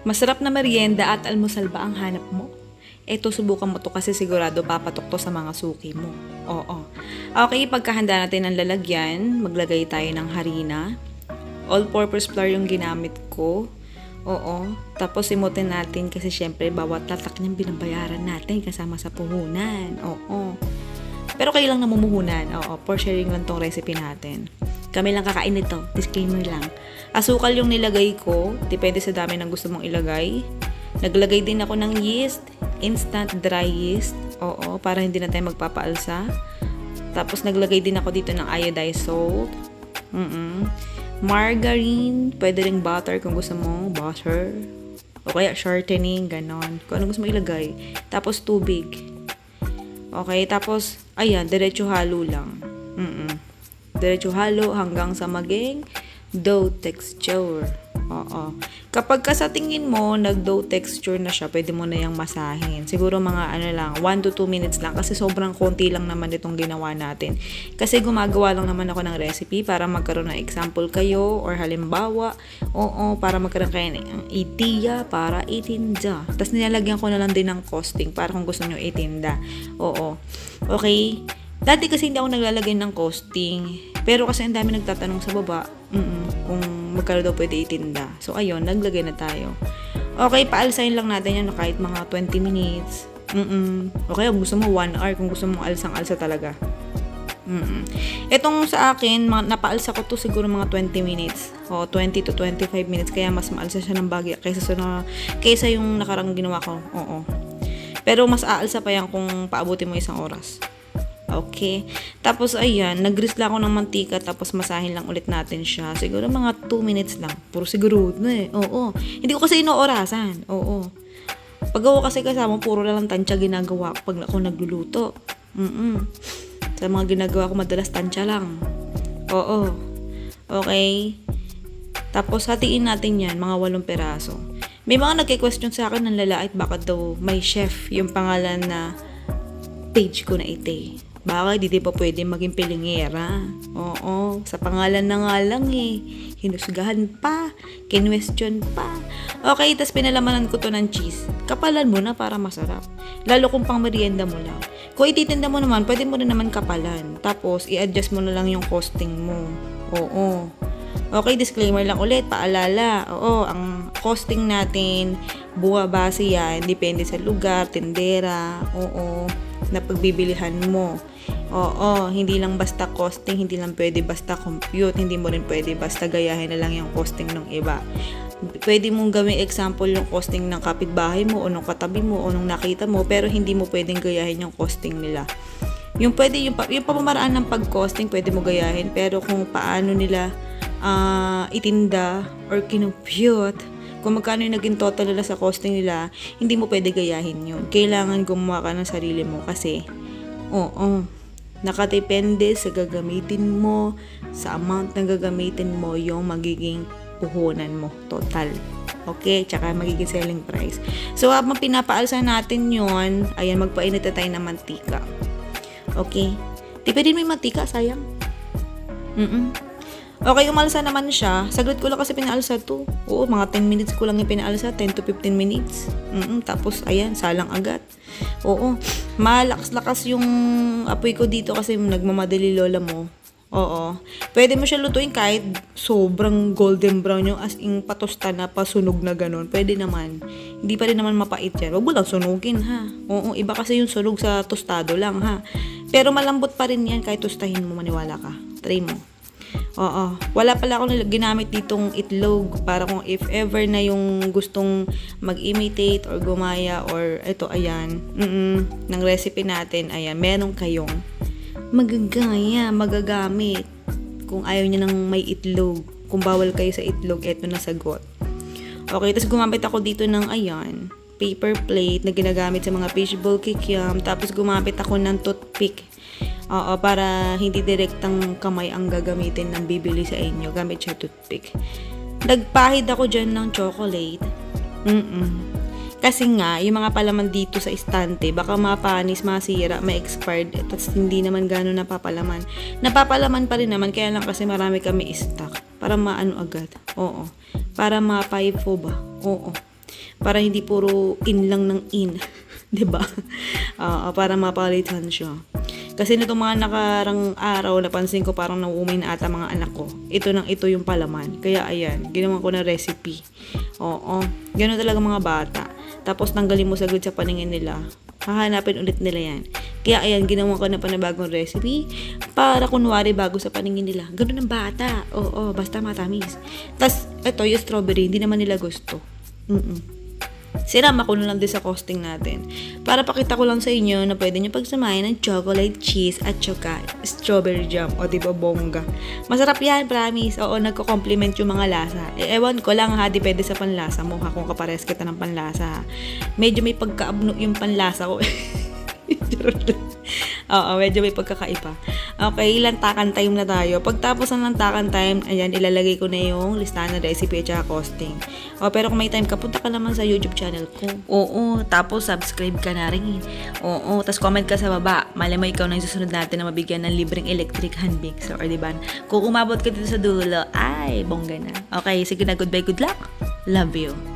Masarap na merienda at almusal ba ang hanap mo? Eto, subukan mo to kasi sigurado papatok to sa mga suki mo. Oo. Okay, pagkahanda natin ang lalagyan, maglagay tayo ng harina. All-purpose flour yung ginamit ko. Oo. Tapos imutin natin kasi syempre bawat tatak niyang binabayaran natin kasama sa puhunan. Oo. Pero kayo lang namumuhunan. Oo, for sharing lang tong recipe natin. Kami lang kakain nito. Disclaimer lang. Asukal yung nilagay ko. Depende sa dami ng gusto mong ilagay. Naglagay din ako ng yeast. Instant dry yeast. Oo, para hindi na tayo magpapaalsa. Tapos naglagay din ako dito ng iodized salt. Margarine. Pwede ring butter kung gusto mo. Butter. O kaya shortening. Ganon. Kung ano gusto mo ilagay. Tapos tubig. Okay, tapos, ayan, diretso halo lang. Diretso halo hanggang sa maging dough texture. Oo. Kapag ka sa tingin mo, nag-dough texture na siya, pwede mo na yung masahin. Siguro mga 1 to 2 minutes lang kasi sobrang konti lang naman itong ginawa natin. Kasi gumagawa lang naman ako ng recipe para magkaroon ng example kayo or halimbawa, para magkaroon kayo ng idea para itinda. Tapos nilalagyan ko na lang din ng costing para kung gusto nyo itinda. Oo. Okay? Dati kasi hindi ako naglalagay ng costing. Pero kasi ang dami nagtatanong sa baba, kung magkano daw pwede itinda. So, ayun, naglagay na tayo. Okay, paalsahin lang natin yan kahit mga 20 minutes. Okay, kung gusto mo 1 hour, kung gusto mo alsang-alsa talaga. Itong sa akin, napaalsa ko to siguro mga 20 minutes. O, 20 to 25 minutes. Kaya mas maalsa siya ng bagay kaysa yung nakarang ginawa ko. Oo. Pero mas aalsa pa yan kung paabutin mo 1 oras. Okay. Tapos, ayan, nag-grease lang ako ng mantika, tapos masahin lang ulit natin siya. Siguro mga 2 minutes lang. Puro siguro na eh. Oo. Hindi ko kasi inoorasan. Oo. Pag ako kasi kasama, puro lang tansya ginagawa ko pag ako nagluluto. Sa mga ginagawa ko, madalas tansya lang. Oo. Okay. Tapos, hatiin natin yan, mga 8 peraso. May mga nagki-question sa akin ng lalait, bakit daw may chef yung pangalan na page ko na ite. Bakit di pa pwede maging pilingera? Oo, sa pangalan na nga lang eh. Hinusgahan pa, kinwestiyon pa. Okay, tas pinalamanan ko to ng cheese. Kapalan mo na para masarap. Lalo kung pang merienda mo lang. Kung ititinda mo naman, pwede mo rin naman kapalan. Tapos, i-adjust mo na lang yung costing mo. Oo. Okay, disclaimer lang ulit, paalala. Oo, ang costing natin, base yan, depende sa lugar, tindera, na pagbibilihan mo. Oo, hindi lang basta costing, hindi lang pwede basta compute, hindi mo rin pwede basta gayahin na lang yung costing ng iba. Pwede mong gawing example yung costing ng kapitbahay mo o ng katabi mo o nung nakita mo, pero hindi mo pwedeng gayahin yung costing nila. Yung pamamaraan ng pag-costing, pwede mo gayahin, pero kung paano nila itinda or kinumpute, kung magkano yung naging total nila sa costing nila, hindi mo pwede gayahin yun. Kailangan gumawa ka ng sarili mo kasi, nakadepende sa gagamitin mo, sa amount na gagamitin mo, yung magiging puhunan mo, total. Okay? Tsaka magiging selling price. So, habang pinapaalsa natin yun, ayan, magpainit na tayo ng mantika. Okay? Di pwede may mantika, sayang. Okay, umalsa naman siya. Saglit ko lang kasi pinaalsa to. Oo, mga 10 minutes ko lang yung pinaalsa. 10 to 15 minutes. Tapos, ayan, salang agad. Oo, malakas-lakas yung apoy ko dito kasi nagmamadali lola mo. Oo. Pwede mo siya lutuin kahit sobrang golden brown yung as in patosta na pasunog na ganun. Pwede naman. Hindi pa rin naman mapait yan. Huwag mo lang sunugin, ha. Oo, iba kasi yung sunog sa tostado lang, ha. Pero malambot pa rin yan kahit tostahin mo, maniwala ka. Try mo. Oo. Wala pala akong ginamit ditong itlog para kung if ever na yung gustong mag-imitate or gumaya or ito, ayan, ng recipe natin, ayan, meron kayong magagamit. Kung ayaw niya ng may itlog, kung bawal kayo sa itlog, eto na sagot. Okay, tapos gumamit ako dito ng, ayan, paper plate na ginagamit sa mga fishbowl kikiam. Tapos gumamit ako ng toothpick. Oo, para hindi direktang kamay ang gagamitin ng bibili sa inyo. Gamit siya toothpick. Nagpahid ako dyan ng chocolate. Kasi nga, yung mga palaman dito sa istante, baka mapanis, masira, ma-expired, at hindi naman gano'n napapalaman. Napapalaman pa rin naman, kaya lang kasi marami kami stock. Para maano agad. Oo. Para ma-5 ba? Oo. Para hindi puro in lang ng in. 'Di ba? Para mapalitan siya. Kasi nitong mga nakarang araw, napansin ko parang nauumay na ata mga anak ko. Ito yung palaman. Kaya ayan, ginawa ko na recipe. Oo, gano'n talaga mga bata. Tapos tanggalin mo sagad sa paningin nila. Hahanapin ulit nila yan. Kaya ayan, ginawa ko na panibagong recipe para kunwari bago sa paningin nila. Gano'n ang bata. Oo, basta matamis. Tapos, ito, yung strawberry, hindi naman nila gusto. Sinama ko na lang din sa costing natin. Para pakita ko lang sa inyo na pwede nyo pagsamahin ng chocolate cheese at saka strawberry jam. O diba bongga? Masarap yan, promise. Oo, nagko-compliment yung mga lasa. Ewan ko lang ha, depende sa panlasa mo ha, kung kapares kita ng panlasa. Medyo may pagkaabno yung panlasa ko. Oo, medyo may pagkakaiba. Okay, lantakan time na tayo. Pagtapos ng lantakan time, ayan, ilalagay ko na yung listahan ng recipe at saka costing. Pero kung may time ka, punta ka naman sa YouTube channel ko. Oo, tapos subscribe ka na rin. Oo, tapos comment ka sa baba. Malay mo ikaw na yung susunod natin na mabigyan ng libreng electric hand mixer. Or diba? Kung umabot ka dito sa dulo, ay, bongga na. Okay, sige na, goodbye, good luck. Love you.